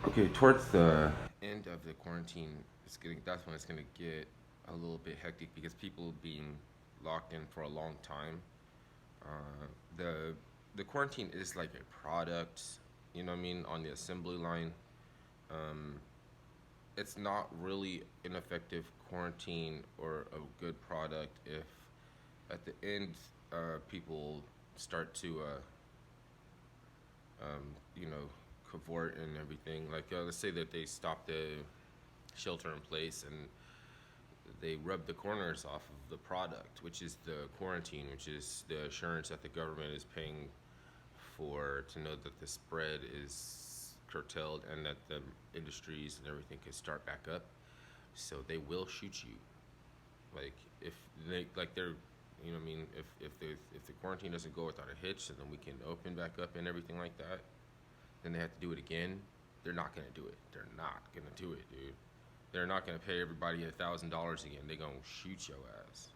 Okay, towards the end of the quarantine, that's when it's gonna get a little bit hectic because people being locked in for a long time. The quarantine is like a product, you know what I mean, on the assembly line. Um, it's not really an effective quarantine or a good product if at the end people start to you know, cavort and everything. Like, let's say that they stop the shelter in place and they rub the corners off of the product, which is the quarantine, which is the assurance that the government is paying for to know that the spread is curtailed and that the industries and everything can start back up. So they will shoot you. Like if they're, you know what I mean, if the quarantine doesn't go without a hitch, and then we can open back up and everything like that, then they have to do it again. They're not gonna do it. They're not gonna do it, dude. They're not gonna pay everybody $1,000 again. They're gonna shoot your ass.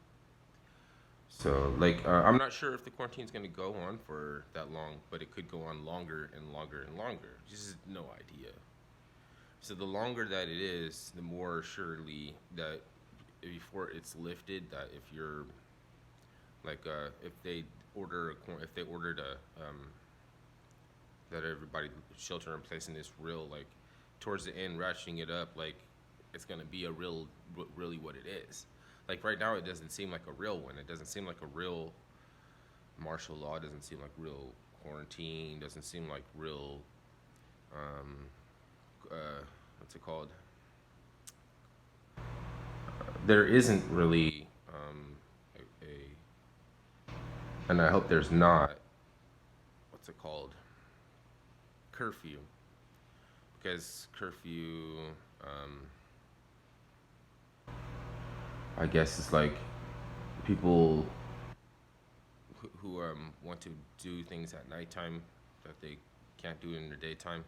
So, like, I'm not sure if the quarantine's gonna go on for that long, but it could go on longer and longer and longer. Just no idea. So the longer that it is, the more surely that before it's lifted, that if you're like, if they ordered a that everybody shelter in place and it's real, like towards the end ratcheting it up, like it's gonna be a real, really what it is. Like right now it doesn't seem like a real one. It doesn't seem like a real martial law. It doesn't seem like real quarantine. Doesn't seem like real um what's it called, there isn't really and I hope there's not, what's it called, curfew, because curfew, um, I guess it's like people who want to do things at nighttime that they can't do in the daytime.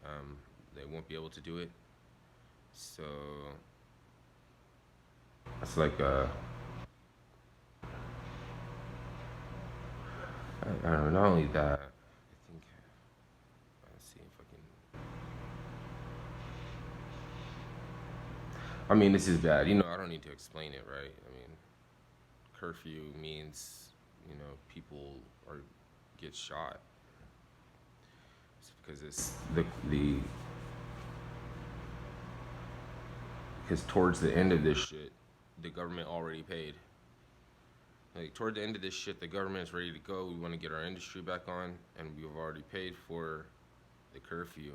Um, they won't be able to do it. So it's like I don't know. Not only that, I think, let's see if I can. I mean, this is bad. You know, I don't need to explain it, right? I mean, curfew means, you know, people are get shot. It's because it's the because towards the end of this shit, the government already paid. Like toward the end of this shit, the government's ready to go. We want to get our industry back on, and we've already paid for the curfew,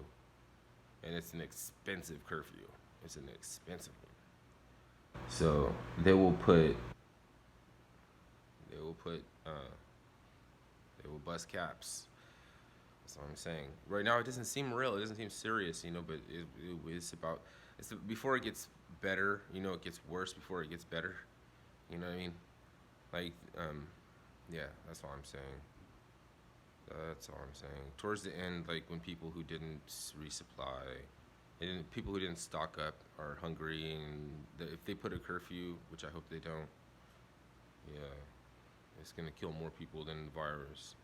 and it's an expensive curfew. It's an expensive one. So they will put they will bust caps. That's what I'm saying. Right now, it doesn't seem real. It doesn't seem serious, you know. But it's about before it gets better. You know, it gets worse before it gets better. You know what I mean? Like, yeah, that's all I'm saying. That's all I'm saying. Towards the end, like when people who didn't resupply, and people who didn't stock up are hungry, and if they put a curfew, which I hope they don't, yeah, it's gonna kill more people than the virus.